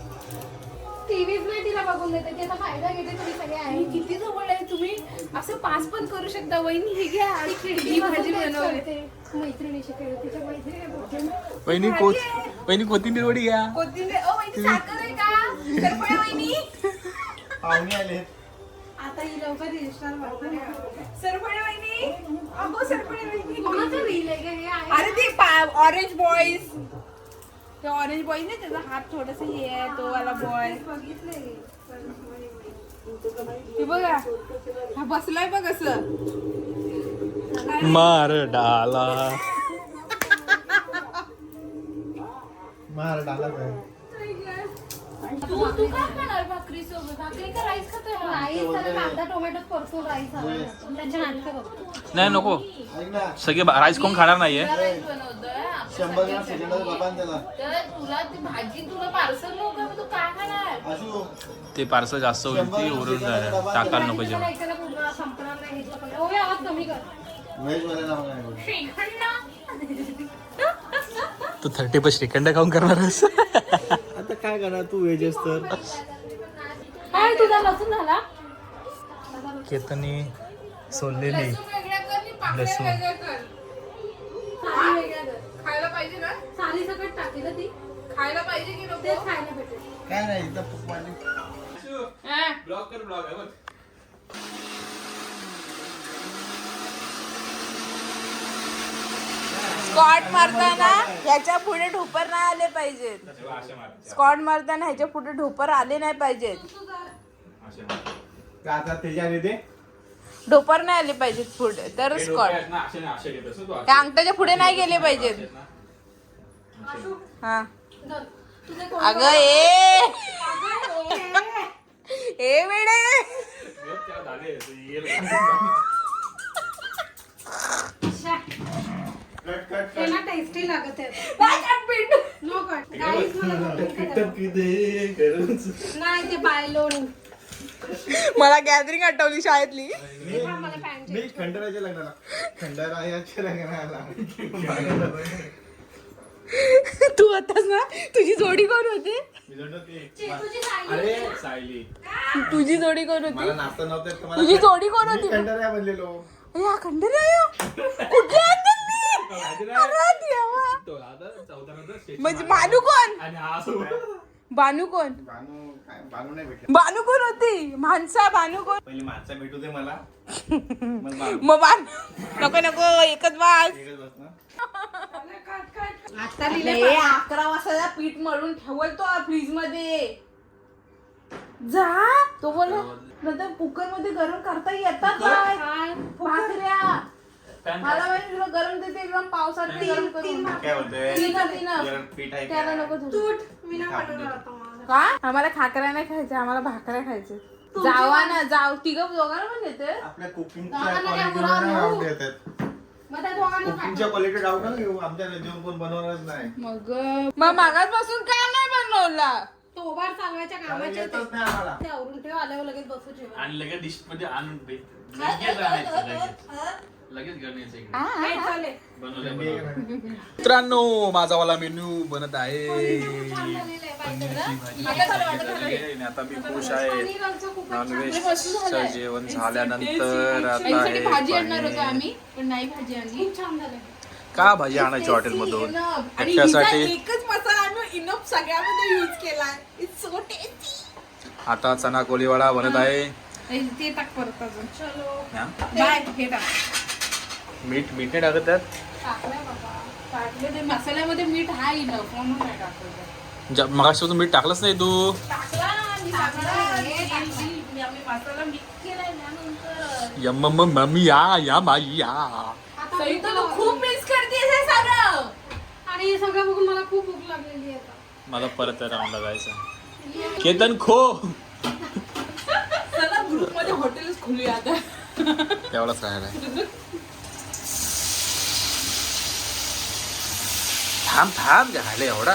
D: टीव्हीच नाही तिला बघून देते, त्याचा फायदा घेते तुम्ही सगळे आहे.
B: किती जवळ आहे तुम्ही. असं पास पण करू शकता. वहिनी हे घ्या आणि खिडकी भाजी बनवली.
D: मैत्रिणीशी खेळ, तिच्या मैत्रिणी.
C: वहिनी कोथिंबीर वडी घ्या.
B: कोथिंबीर. ओ वहिनी साखर आहे का? सरपळे वहिनी.
E: पाहुणे आले.
D: आता ही लवकर रजिस्टर मारतो.
B: सरपळे वहिनी. अगो सरपळे वहिनी.
D: कोणाचं रील आहे का हे? आहे
B: अरे ते ऑरेंज बॉईज. ते ऑरेंज बॉईज नाही, त्याचा हात थोडस हे आहे, तो वाला बॉय. हे बघा हा बसलाय बघ असं.
C: मार डाला.
E: मार डाला काय.
B: तू काय खाणार भाकरी सोबत? भाकरी का राईस खातोय?
D: राईस त्याला कांदा टोमॅटो परतून राईस हवा. त्यांच्या नाटकं बघतो.
C: नाही नको,
E: ऐक ना,
C: सगळे राईस कोण खाणार नाहीये.
B: राईस बनवतोय.
E: 100 ग्राम सेकंदाचा बाबा त्याला.
B: तर तुला ती भाजी तुला पार्सल नको का? तू काय खाणार?
E: असू
C: ते पार्सल जास्त होईल, ती उरून टाकायला नको जेवण.
D: एकाला पूर्ण संपणार नाही घेतलं पण. ओवे आवाज कमी कर.
E: व्हेज वाले नाव काय.
C: तू 30 श्रीखंड खाऊन करणार आहेस.
E: आता काय करणार तू व्हेज तर.
D: काय तुझा लसूण झाला?
C: केतनी सोललेली
B: वेगळ्या कर आणि पाकळ्या
C: लसूण.
B: वेगळ्या कर.
D: सारी वेगळ्या कर.
B: खायला पाहिजे ना?
D: सारी सकट टाकली ना ती.
B: खायला पाहिजे की
D: तेच
B: नको?
D: खायला भेटेल.
E: काय नाही इथं पाणी.
C: ब्लॉग कर ब्लॉग आहे बघ.
B: स्कॉट मारताना ह्याच्या पुढे ढोपर नाही आले पाहिजेत. स्कॉट मारताना ह्याच्या पुढे ढोपर आले नाही पाहिजेत.
E: आता त्याच्याने ते
B: ढोपर नाही आले पाहिजेत पुढे तर स्कॉट. त्या अंगठ्याच्या पुढे नाही गेले पाहिजेत. हा
D: तुझे
B: अगं ए वेडे.
E: कट कट
D: ते ना टेस्टी लागत आहे.
B: पीठ.
D: No cut. काहीच मला नाही ते बायलोन.
B: मला गॅदरिंग आठवली शाळेतली.
D: मला पॅन्ट.
E: मी खंडराच्या लग्नाला खंडरायाच्या लग्नाला
B: तू होतास ना. तुझी जोडी कोण होती?
D: चेतूची सायली.
E: अरे
C: सायली
B: तुझी जोडी कोण होती?
E: मला नाचता नव्हतं येत, मला
B: तुझी जोडी कोण होती?
E: खंडराया बनलेलो.
B: या खंडराया कुठे आहेत तुम्ही? अरे देवा. म्हणजे बानू कोण? बानू कोण?
E: बानू नाही भेटला.
B: बानू कोण होती? माणसा बानू कोण?
E: पहिले माणसा भेटू दे मला. मग बानू.
B: मग बानू नको नको एकच वास.
E: एकच बस ना.
D: आता
B: नाही, 11 वाजता पीठ मळून ठेवतो फ्रीज मध्ये. जा तो बोल नंतर कुकर मध्ये गरम करता येतात काय भाकऱ्या. मला माहिती तुला गरम देते एकदम पावसात गरम करून.
E: काय बोलतोय
B: तीन
E: पीठ आहे
B: त्याला
E: का?
B: नको
D: तूट मी ना पाठवला होता मला.
B: का आम्हाला खाकऱ्या नाही खायच्या, आम्हाला भाकऱ्या खायचे. जावा ना जाव तिघं दोघांना पण येते.
E: आपल्या कुकिंगच्या
D: दोघांना काय
E: क्वालिटीवर नाही
D: बोलावं?
E: आवडत येतात.
D: मग त्या दोघांना
E: कुकिंगच्या क्वालिटी डाऊट ना घेऊ. आमच्या जेवण कोण बनवणारच नाही.
B: मग मागासपासून का नाही बनवला?
D: तो ओभार चालवायच्या कामाचे ते.
E: येतच नाही आम्हाला.
D: ते आवरून ठेव, आल्यावर लगेच बसू जेवण.
C: आणि लगेच डिश मध्ये आणून लगेच घेऊन यायचं इकडे.
B: हे चालेल.
C: मित्रांनो माझा वाला मेन्यू बनत आहे पनीरची भाजी आणि आता मी खुश आहे. नॉनव्हेजचं जेवण झाल्यानंतर आता
B: याच्यासाठी
C: हे
B: भाजी आणणार होतो
C: पनीर.
B: आम्ही पण नाही भाजी आणली.
D: छान झालं.
C: का भाजी आणायची हॉटेलमधून
B: आणि
C: एकट्यासाठी?
B: हिचा एकच मसाला आणून इनफ सगळ्यामध्ये यूज केला. It's so tasty.
C: आता चना कोळीवाडा बनत आहे.
B: ते टाक परत अजून.
C: हा?
B: बाय हे टाक.
C: मीठ नाही टाकत त्यात.
B: टाकलंय बाबा. टाकलं ते मसाल्यामध्ये मीठ आहे इनफ म्हणून नाही टाकलं.
C: मगाशी मीठ टाकलंच नाही तू.
B: टाकला मी टाकला. मी मसाला मिक्स केलाय त्यानंतर.
C: यम मम्मी या बाई या.
B: सई तर तू खूप मिस करतेस हे सगळं.
D: आणि हे सगळं बघून मला खूप भूक लागलेली आहे आता.
C: मला परत राऊंडला जायचं. केतन खो
B: चला ग्रुप मध्ये हॉटेलच खोलूया आता.
C: तेवढाच राहिला. थांब झाले एवढा.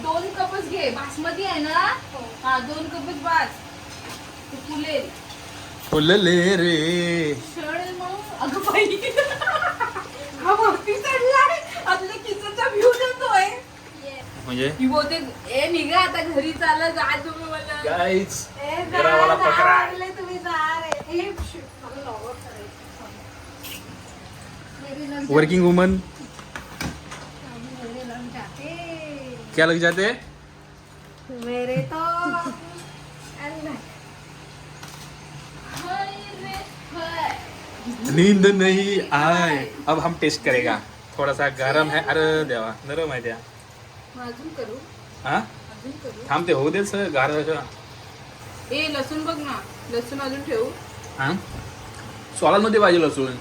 B: दोन कपच घे. बासमती आहे ना. हा 2 कपच बास. ते फुलेल.
C: फुलले रे.
B: चढेल मग. अगं बाई हा वरती चढलाय. आपल्या किचनचा व्ह्यू देतोय.
C: म्हणजे
B: ही बोलते ए निघा आता घरी चालत जा तुम्ही मला.
C: गाईच
D: ए,
C: घरावाला
D: जा,
C: पकडा.
D: लागले तुम्ही जा रे. हे, shit, मला log out करायचं. मेरी लग
C: वर्किंग वुमन
D: मेरे लग जाते.
C: क्या लग जाते.
D: मेरे तो
C: नींद नहीं आए. अब हम टेस्ट करेगा. थोड़ा सा गरम है. अरे देवा नरम आहे त्या.
B: अजून करू.
C: हा
B: अजून करू.
C: थांब ते होऊ दे सर गार.
B: ए लसूण बघ ना. लसूण अजून ठेवू.
C: हा सोलांमध्ये पाहिजे लसूण.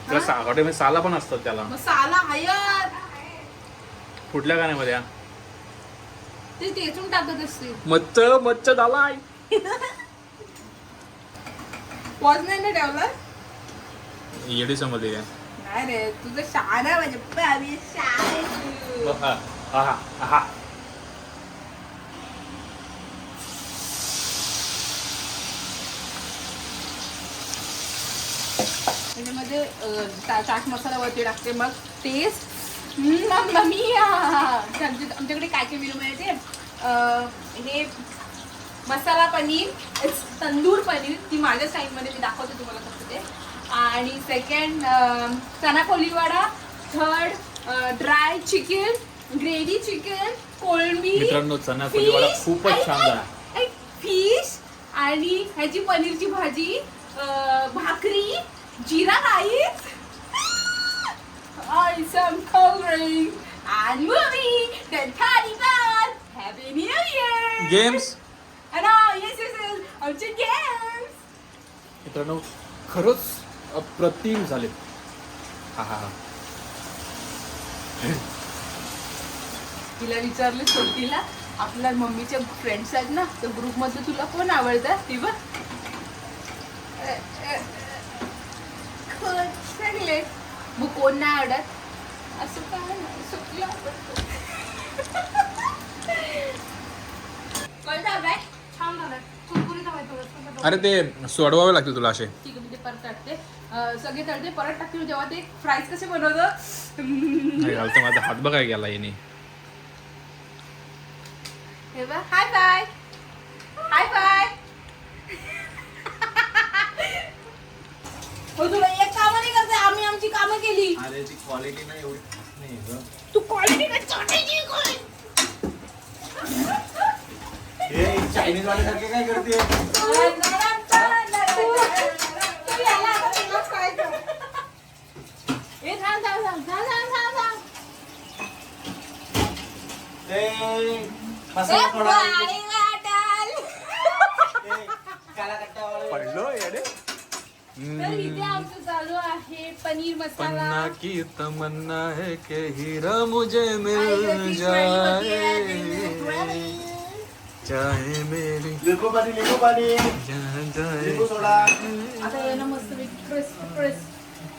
C: त्याला हॉटेलमध्ये साला पण असतात त्याला.
B: मसाला हयात
C: फुटल्या गाण्यामध्ये
B: ते टेचून टाकत असते.
C: मच्च झालाय.
B: पॉज नाही ना ठेवला.
C: येडी समजली काय.
B: नाही रे तुझं शान आहे म्हणजे बाबी शान आहे तू.
C: आहा.
B: त्याच्यामध्ये चाट मसाला वरती टाकते मग टेस्ट आमच्याकडे काय काय मेनू मिळते. हे मसाला पनीर तंदूर पनीर ती माझ्या स्टाईलमध्ये मी दाखवते तुम्हाला फक्त ते. आणि सेकंड चना Koliwada. Third dry chicken gravy chicken कोळंबी.
C: मित्रांनो चना कोळीवाडा खूपच छान झाला.
B: फिश आणि ह्याची पनीरची भाजी भाकरी जीरा rice. Awesome coloring and movie. Then Taliban. Happy New Year.
C: Games.
B: And yes. आमचे गेम्स.
C: मित्रांनो खरंच अप्रतिम झाले. हा
B: तिला विचारले छोटीला आपल्या मम्मीच्या फ्रेंड्स आहेत ना तर ग्रुप मध्ये तुला कोण आवडतं ती बघ. चांगले मग कोण नाही आवडत असं काय नाही. सुटलं
D: छान झालं. कुरकुरीत हवंय थोडंसं.
C: अरे ते सोडवावे लागतील तुला असे.
B: ठीक आहे म्हणजे परत टाकते. सगळे तळते परत टाकते. जेव्हा ते फ्राईज कसे बनवतं
C: घालतो माझा हात बघाय गेला येणे.
B: Hi bye hi bye. तुला एक काम नाही करते. आम्ही आमची कामं केली.
E: अरे ती क्वालिटी नाही एवढी नाही ग.
B: तू क्वालिटी का छोटीची
E: चायनीज वाल्यासारखे काय करते. मसाला थोडा
C: पडलो येडे.
B: तर इथे आमचं चालू आहे पनीर मसाला.
C: पन्ना की तमन्ना है कि हीरा मुझे मिल जाए चाहे मेरी
E: लिंबू पाणी
C: जान जाए.
E: लिंबू सोडा.
B: आता आहे ना मस्त क्रिस्प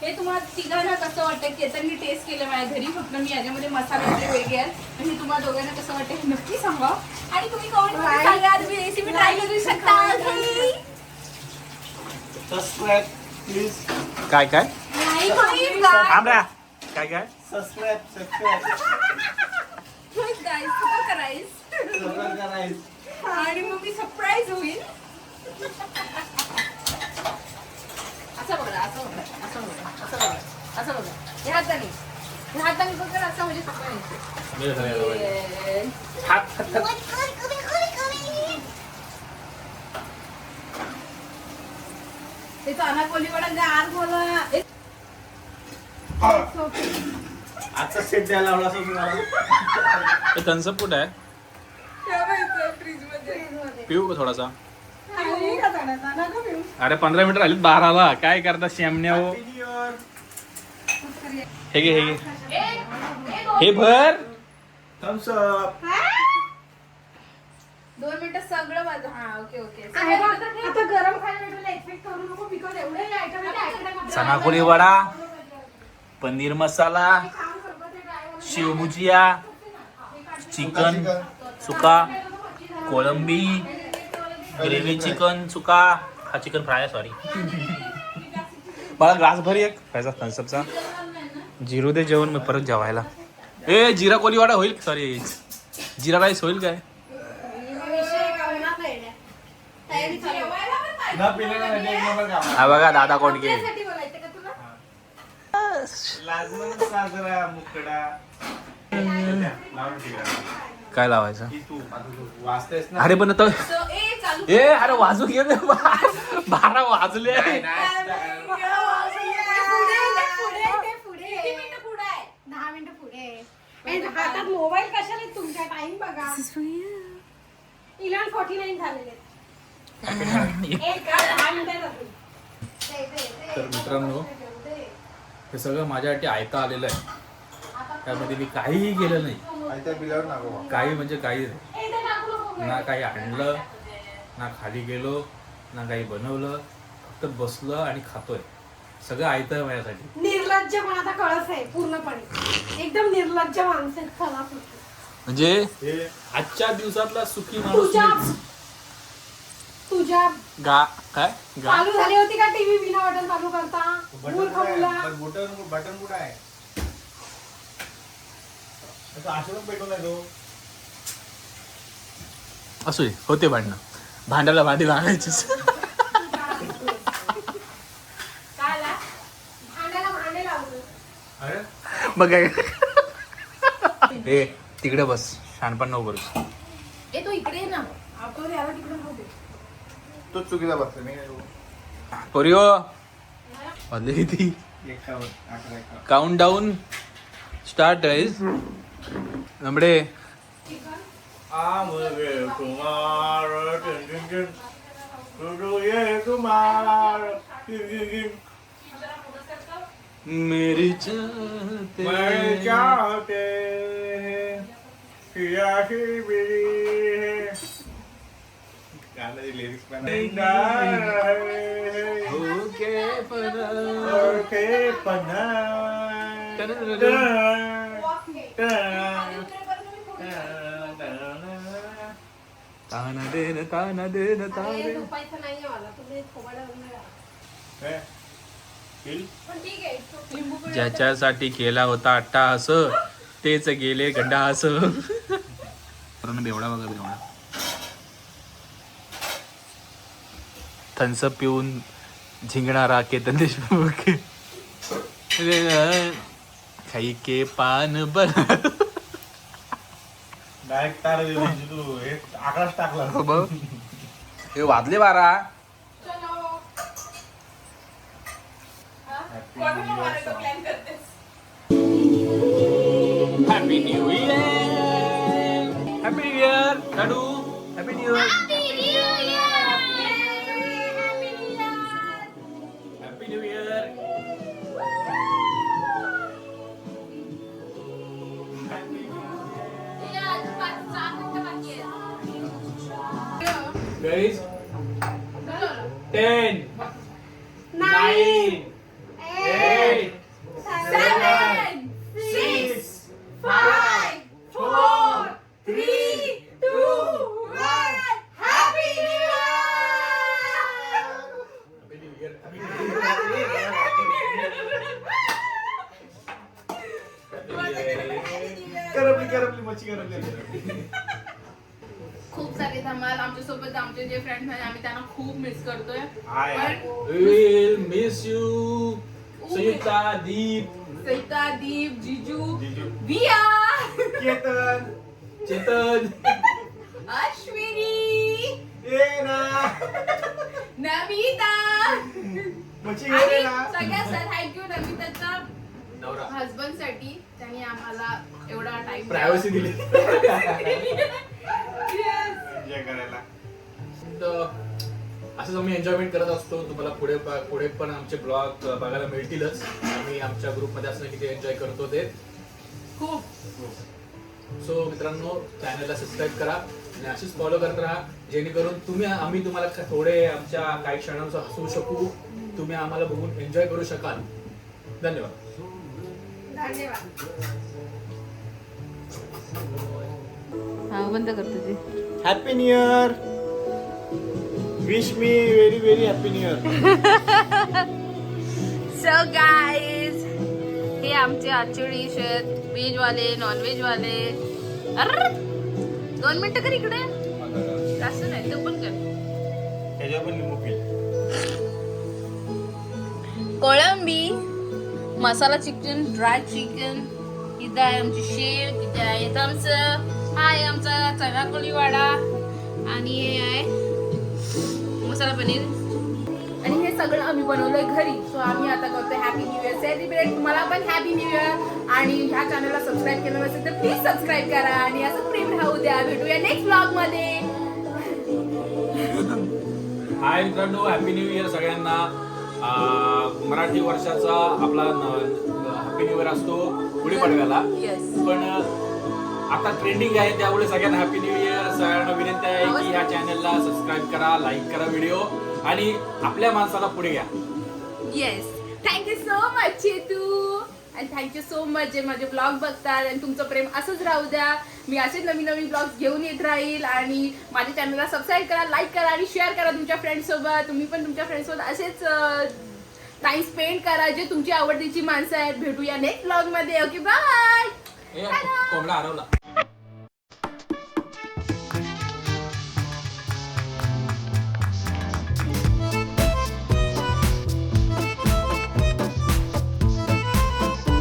B: हे तुम्हाला तुम्हाला तिघांना कसं वाटतं की आता मी टेस्ट केलं माझ्या घरी, फक्त मी याच्यामध्ये मसाले वगैरे वेगळे आहेत आणि तुम्हाला दोघांना कसं वाटतं हे नक्की सांगा आणि तुम्ही कमेंटमध्ये सांगा. तुम्ही रेसिपी ट्राय करू शकता.
E: Subscribe please.
C: काय काय
B: नाही guys, guys.
C: आमरा काय काय
E: सबस्क्राईब
B: Guys, support करायचं.
E: करायचं.
B: आणि मग मी सरप्राईज होईल. असं बघा, असं बघा, असं बघा, असं बघा, असं बघा. ह्या हाताने बघा असं म्हणजे सरप्राईज. ते अनाकोली वडा आज बोला.
E: आजचा सेट द्यायला लावला असं तुम्हाला.
C: थम्सअप कुठं आहे
B: फ्रीज मध्ये.
C: पिऊ का थोडासा. अरे 15 मिनिटं राहिलीत 12ला. काय करता शेमण्या हो. हे घे हे घे हे भर.
E: Thums up.
B: 2 मिनिटं सगळं माझं. हा ओके ओके.
D: आता गरम खायला भेटलं एक्सपेक्ट करू नको बिकॉज एवढे आयटम
C: चनाकोली वडा, पनीर मसाला, शेवभुजिया, चिकन सुका, कोळंबी, ग्रेव्ही चिकन सुका. हा चिकन फ्राय आहे सॉरी. मला ग्लास भर एक खायचा थम्सअपचा. जिरू दे जेवण मी परत जेवायला. ए जिरा कोली वडा होईल सॉरी जिरा राईस होईल काय.
E: ना पिलेला म्हणजे एक नंबर काम.
C: हा बघा दादा कोंडके.
E: लाजमन साजरा मुकडा. लावून ठेवा.
C: काय लावायचं.
E: ही तू वाचतेस ना.
C: अरे पण आता
B: चालू
C: ए अरे वाजू घे रे. 12 वाजले.
D: पुढे 10 मिनिटं पुढे. हातात मोबाईल कशाला आहे तुमच्या. टाइम बघा 11:49 झालेले.
C: तर मित्रांनो हे सगळं माझ्यासाठी ऐका आलेलं आहे. त्यामध्ये मी काहीही केलं नाही.
E: आयत्या बिलावर नको.
C: काही म्हणजे काही नाही. ना काही आणलं ना खाली गेलो ना काही बनवलं. फक्त बसलं आणि खातोय. सगळं आयतं आहे माझ्यासाठी.
D: निर्लज्जपणाचा कळस आहे पूर्णपणे. एकदम निर्लज्ज माणसं आहेत. चला पुढे.
C: म्हणजे
E: हे
C: आजच्या दिवसातला सुखी माणूस
D: तुझ्या
C: गा काय गा
D: चालू झाली होती का टीव्ही बिना बटन चालू करता. मूर्ख मुला.
E: बटन कुठं आहे. आशीर्वाद भेटून आहे तो.
C: असू दे होते भांडणं. भांड्याला भांडी लागायचीच.
D: भांड्याला भांडे लावलं.
E: अरे
C: बघ काय ए तिकडे बस. शानपण नको करूस.
B: ए तू इकडे ये ना. आपण याला तिकडे राहू दे.
E: तोच चुकीचा बसला मी.
C: पोरिओ वाजले किती.
E: 11
C: काउंट डाऊन स्टार्ट गाइस. नंबडे
E: आमगे कुमार ये कुमार
C: मेरी चाहते
E: मैं चाहते सियासी मेरी गाने लिरिक्स
C: ओके
E: ओके पन्ना
C: ताना देन ताना देन ताने.
D: झोपायचं नाहीये मला. तुम्ही थोबाडावरून राहा. पण ठीक आहे.
C: ज्याच्यासाठी केला होता अट्टाहास तेच गेले गंडाहास. बेवडा बघा बेवडा. थम्सअप पिऊन झिंगणारा केतन देशमुख. खाई के पान बना.
E: डायरेक्ट तार तू हे आकाश टाकला.
C: हे वाजले 12. Happy new year. Happy new year laddoo. Happy new year. Happy new year. Guys, 10, 9, 8,
B: खूप सारे धमाल आमच्यासोबत आमचे जे फ्रेंड्स आहेत आम्ही त्यांना खूप मिस करतोय
C: मिस यू संयुक्ता दीप
B: सईता दीप जिजू
C: जिजू.
B: विया
C: चेतन
B: अश्विनी नमिता आणि सगळ्यात थँक्यू नमिताच्या
C: नवरा
B: हजबंड साठी त्यांनी आम्हाला एवढा टाइम
C: प्रायव्हसी दिली असंच आम्ही एन्जॉयमेंट करत असतो. तुम्हाला पुढे पण आमचे ब्लॉग बघायला मिळतीलच. आम्ही आमच्या ग्रुपमध्ये असणं किती एन्जॉय करतो ते
B: खूप.
C: सो मित्रांनो चॅनलला सबस्क्राईब करा आणि अशीच फॉलो करत राहा जेणेकरून आम्ही तुम्हाला थोडे आमच्या काही क्षणांचं हसवू शकू. तुम्ही आम्हाला बघून एन्जॉय करू शकाल. धन्यवाद.
B: हा बंद करतो ते.
E: Happy new year. Wish me very very happy new year.
B: So guys हे आमचे आजचे डिश आहेत. व्हेज वाले नॉन व्हेज वाले. अरे 2 मिनिटं कर इकडे. जास्त नाही तू पण कर.
E: त्याच्यावर पण लिंबू पिल.
B: कोळंबी मसाला चिकन ड्राय चिकन. इथं आहे आमची शेव. इथं आहे आमचं हा आहे आमचा चना कोळीवाडा आणि हे आहे मसाला पनीर आणि हे सगळं आम्ही बनवलंय घरी. सो आम्ही आता करतोय हॅपी न्यू इयर सेलिब्रेट. तुम्हाला पण हॅपी न्यू इयर आणि ह्या चॅनलला सबस्क्राईब केलं नसेल तर प्लीज सबस्क्राईब करा आणि असं प्रेम राहू द्या. भेटूया नेक्स्ट ब्लॉग मध्ये.
C: हाय मित्रांनो हॅपी न्यू इयर सगळ्यांना. मराठी वर्षाचा आपला हॅपी न्यू इयर असतो गुढीपाडव्याला.
B: येस
C: पण आता ट्रेंडिंग आहे त्यामुळे सगळ्यांना हॅपी न्यू इयर. सगळ्यांना विनंती आहे की ह्या चॅनलला सबस्क्राईब करा लाईक करा व्हिडिओ आणि आपल्या माणसाला पुढे घ्या.
B: Yes thank you so much Chetu आणि थँक्यू सो मच जे माझे ब्लॉग बघतात आणि तुमचं प्रेम असंच राहू द्या. मी असेच नवीन नवीन ब्लॉग्स घेऊन येत राहील आणि माझ्या चॅनलला सबस्क्राईब करा लाईक करा आणि शेअर करा तुमच्या फ्रेंड्ससोबत. तुम्ही पण तुमच्या फ्रेंड्ससोबत असेच टाइम स्पेंड करा जे तुमची आवडतीची माणसं आहेत. भेटूया नेक्स्ट ब्लॉग मध्ये. Okay bye.
C: कोंबडा हरवला.